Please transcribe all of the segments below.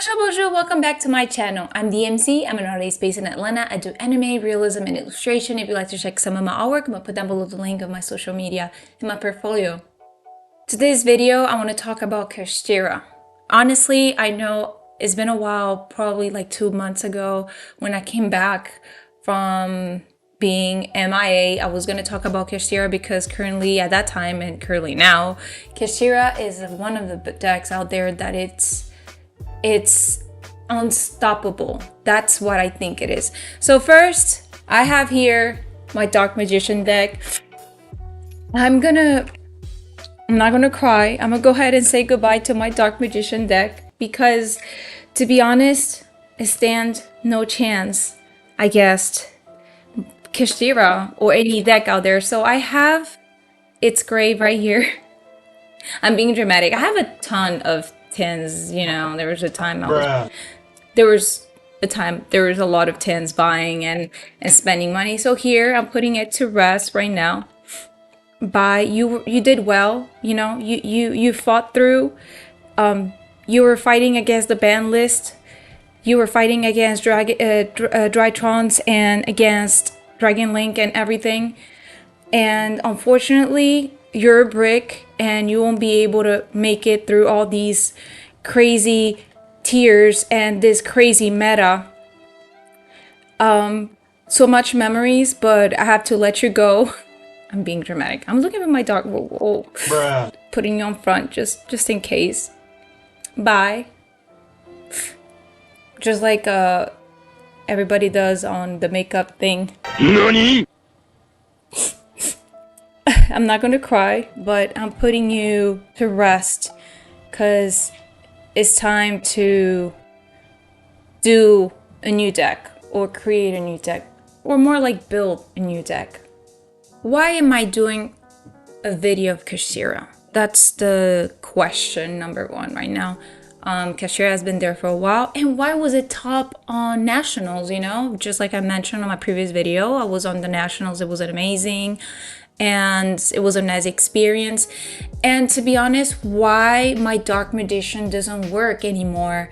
Bonjour, bonjour, welcome back to my channel. I'm DMC, I'm an artist based in Atlanta. I do anime, realism, and illustration. If you'd like to check some of my artwork, I'm gonna put down below the link of my social media and my portfolio. Today's video, I want to talk about Kashtira. Honestly, I know it's been a while, probably like 2 months ago when I came back from being MIA. I was going to talk about Kashtira because currently at that time and currently now, Kashtira is one of the decks out there that it's unstoppable. That's what I think it is. So first, I have here my Dark Magician deck. I'm not gonna cry. I'm gonna go ahead and say goodbye to my Dark Magician deck because, to be honest, it stands no chance against Kashtira or any deck out there. So I have its grave right here. I'm being dramatic. I have a ton of tins, you know. There was a time there was a lot of tins buying and spending money. So here I'm putting it to rest right now. You did well, you know. You fought through. You were fighting against the ban list. You were fighting against Drytrons and against Dragon Link and everything. And unfortunately, you're a brick and you won't be able to make it through all these crazy tiers and this crazy meta. So much memories, but I have to let you go. I'm being dramatic. I'm looking at my dark putting you on front just in case. Bye. Just like everybody does on the makeup thing. NANI? I'm not gonna cry, but I'm putting you to rest because it's time to do a new deck or create a new deck or more like build a new deck. Why am I doing a video of Kashtira? That's the question number one right now. Kashtira has been there for a while, and why was it top on nationals? You know, just like I mentioned on my previous video, I was on the nationals. It was amazing and it was a nice experience. And to be honest, why my Dark Magician doesn't work anymore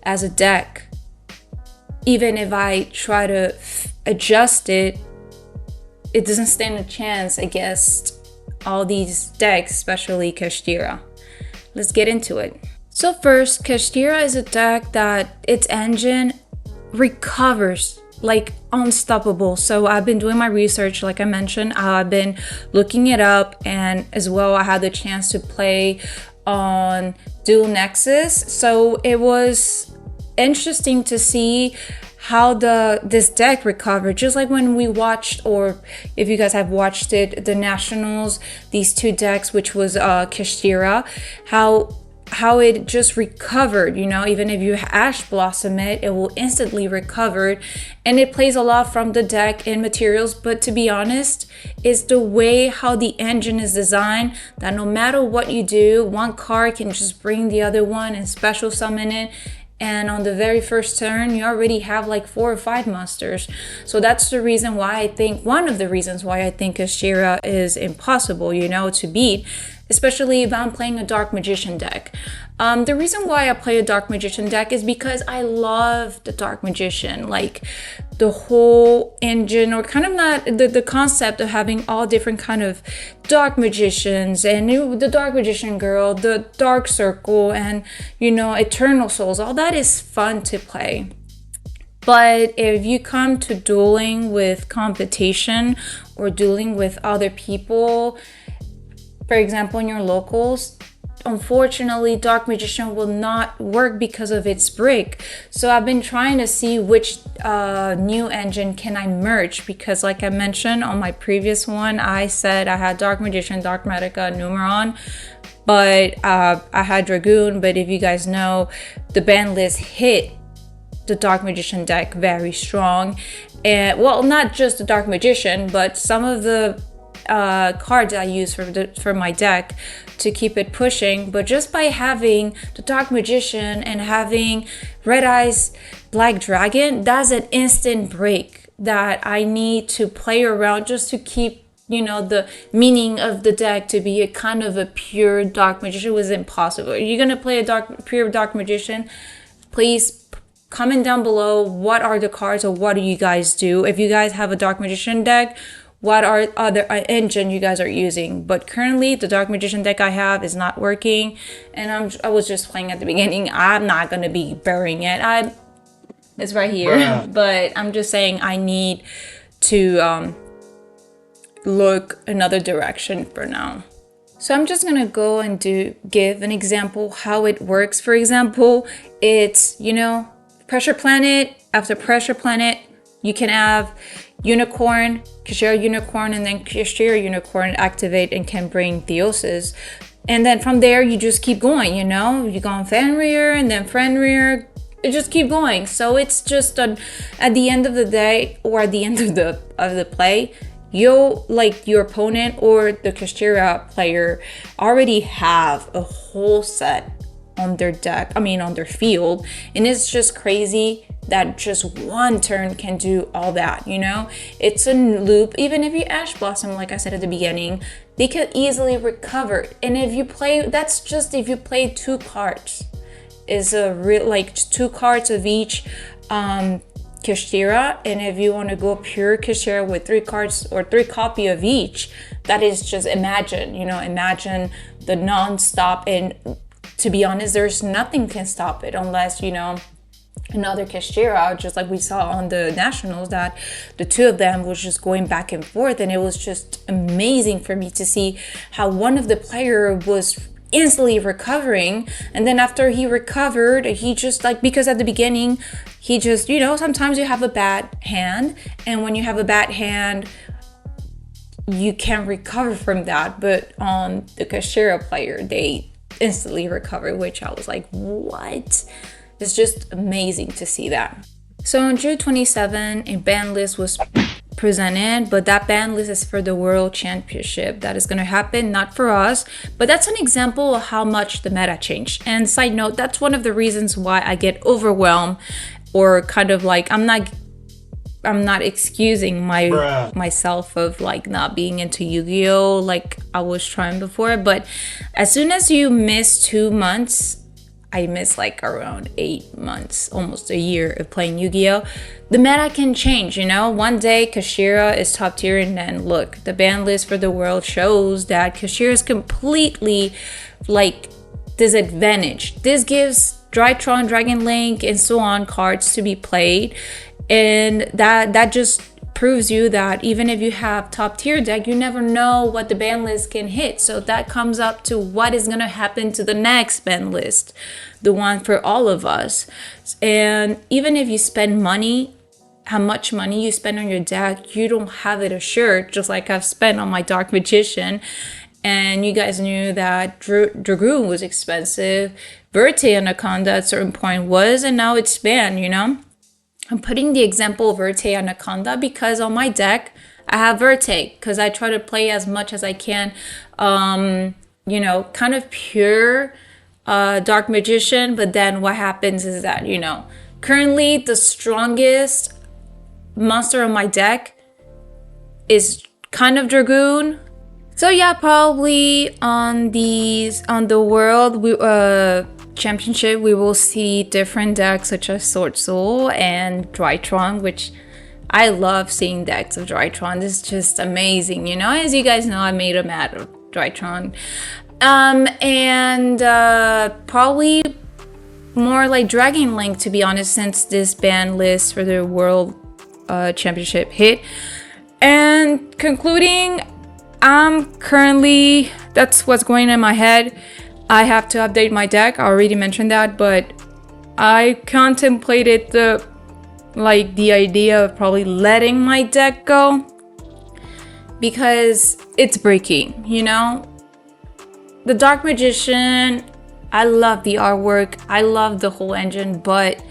as a deck, even if I try to adjust it, it doesn't stand a chance against all these decks, especially Kashtira. Let's get into it. So first, Kashtira is a deck that its engine recovers like unstoppable. So I've been doing my research, like I mentioned. I've been looking it up, and as well I had the chance to play on Dual Nexus. So it was interesting to see how this deck recovered, just like when we watched, or if you guys have watched it, the nationals, these two decks, which was Kashtira, how it just recovered, you know. Even if you Ash Blossom it will instantly recover, and it plays a lot from the deck and materials. But to be honest, it's the way how the engine is designed that no matter what you do, one card can just bring the other one and special summon it, and on the very first turn you already have like 4 or 5 monsters. So that's the reason why I think, one of the reasons why I think Kashtira is impossible, you know, to beat, especially if I'm playing a Dark Magician deck. The reason why I play a Dark Magician deck is because I love the Dark Magician, like the whole engine, or kind of not the concept of having all different kind of Dark Magicians, and the Dark Magician Girl, the Dark Circle, and, you know, Eternal Souls. All that is fun to play. But if you come to dueling with competition or dueling with other people, for example, in your locals, unfortunately, Dark Magician will not work because of its brick. So I've been trying to see which new engine can I merge, because like I mentioned on my previous one, I said I had Dark Magician, Dark Medica, Numeron, but I had Dragoon. But if you guys know, the ban list hit the Dark Magician deck very strong. And well, not just the Dark Magician, but some of the cards I use for my deck to keep it pushing. But just by having the Dark Magician and having Red Eyes Black Dragon, that's an instant break that I need to play around just to keep, you know, the meaning of the deck to be a kind of a pure Dark Magician. Was impossible. You're gonna play a pure Dark Magician, please comment down below what are the cards or what do you guys do. If you guys have a Dark Magician deck, what are other engine you guys are using. But currently the Dark Magician deck I have is not working, and I was just playing at the beginning. I'm not gonna be burying it. It's right here. But I'm just saying I need to look another direction for now. So I'm just gonna go and give an example how it works. For example, it's, you know, Pressure Planet. After Pressure Planet, you can have Unicorn, Kashtira Unicorn, and then Kashtira Unicorn activate and can bring Theosis. And then from there, you just keep going, you know? You go on Fenrir and then Fenrir. It just keep going. So it's just at the end of the day, or at the end of the play, you'll, like, your opponent or the Kashtira player already have a whole set on their deck, on their field, and it's just crazy that just one turn can do all that, you know? It's a loop. Even if you Ash Blossom, like I said at the beginning, they could easily recover. And if you play, that's just if you play 2 cards, is a real, like, 2 cards of each Kashtira. And if you want to go pure Kashtira with 3 cards or 3 copy of each, that is just imagine, you know, imagine the non-stop. And to be honest, there's nothing can stop it unless, you know, another Kashtira, just like we saw on the Nationals, that the 2 of them was just going back and forth. And it was just amazing for me to see how one of the player was instantly recovering, and then after he recovered, he just, like, because at the beginning he just, you know, sometimes you have a bad hand, and when you have a bad hand you can recover from that. But on the Kashtira player, they instantly recover, which I was like, what? It's just amazing to see that. So on June 27, a ban list was presented, but that ban list is for the World Championship. That is going to happen, not for us, but that's an example of how much the meta changed. And side note, that's one of the reasons why I get overwhelmed, or kind of like, I'm not excusing myself of, like, not being into Yu-Gi-Oh like I was trying before. But as soon as you miss 2 months, I missed like around 8 months, almost a year of playing Yu-Gi-Oh, the meta can change, you know? One day Kashtira is top tier, and then look, the ban list for the world shows that Kashtira is completely, like, disadvantaged. This gives Drytron, Dragon Link, and so on cards to be played, and that just proves you that even if you have top tier deck, you never know what the ban list can hit. So that comes up to what is going to happen to the next ban list, the one for all of us. And even if you spend money, how much money you spend on your deck, you don't have it assured, just like I've spent on my Dark Magician. And you guys knew that Dragoon was expensive, Verte Anaconda at a certain point was, and now it's banned, you know? I'm putting the example of Verte Anaconda because on my deck, I have Verte, because I try to play as much as I can, you know, kind of pure Dark Magician. But then what happens is that, you know, currently the strongest monster on my deck is kind of Dragoon. So yeah, probably on the world championship, we will see different decks such as Sword Soul and Drytron, which I love seeing decks of Drytron. This is just amazing, you know? As you guys know, I made a mat of Drytron. And probably more like Dragon Link, to be honest, since this ban list for the world championship hit. And concluding, currently, that's what's going in my head. I have to update my deck. I already mentioned that, but I contemplated the idea of probably letting my deck go because it's breaking, you know? The Dark Magician, I love the artwork, I love the whole engine, but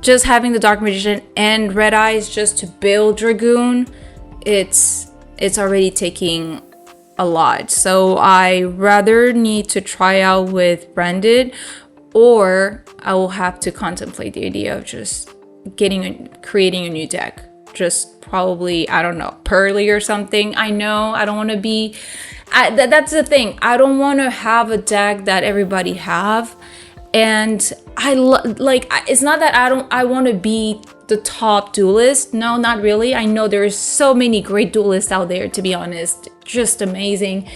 just having the Dark Magician and Red Eyes just to build Dragoon, it's already taking a lot. So I rather need to try out with branded, or I will have to contemplate the idea of just creating a new deck. Just probably, I don't know, Pearly or something. I know I don't want to be, that's the thing. I don't want to have a deck that everybody have. And it's not that I want to be the top duelist. No, not really. I know there's so many great duelists out there, to be honest, just amazing.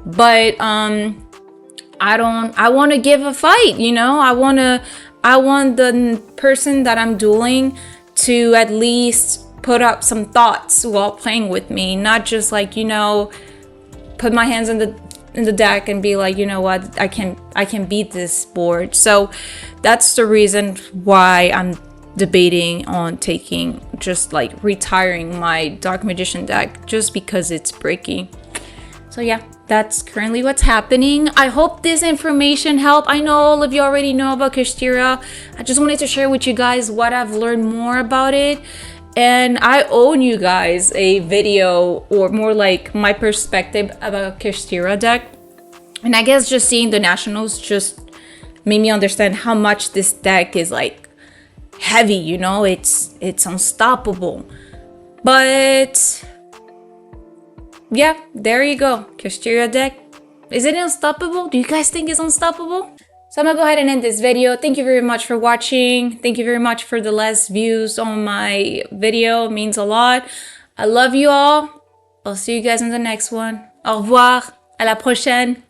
But I want to give a fight, you know. I want the person that I'm dueling to at least put up some thoughts while playing with me, not just like, you know, put my hands in the deck and be like, you know what, I can beat this board. So that's the reason why I'm debating on taking, just like retiring my Dark Magician deck, just because it's breaking. So yeah, that's currently what's happening. I hope this information helped. I know all of you already know about Kashtira. I just wanted to share with you guys what I've learned more about it. And I owe you guys a video, or more like my perspective about Kashtira deck. And I guess just seeing the nationals just made me understand how much this deck is like heavy, you know, it's unstoppable. But yeah, there you go. Kashtira deck. Is it unstoppable? Do you guys think it's unstoppable? So I'm gonna go ahead and end this video. Thank you very much for watching. Thank you very much for the less views on my video. It means a lot. I love you all. I'll see you guys in the next one. Au revoir. À la prochaine.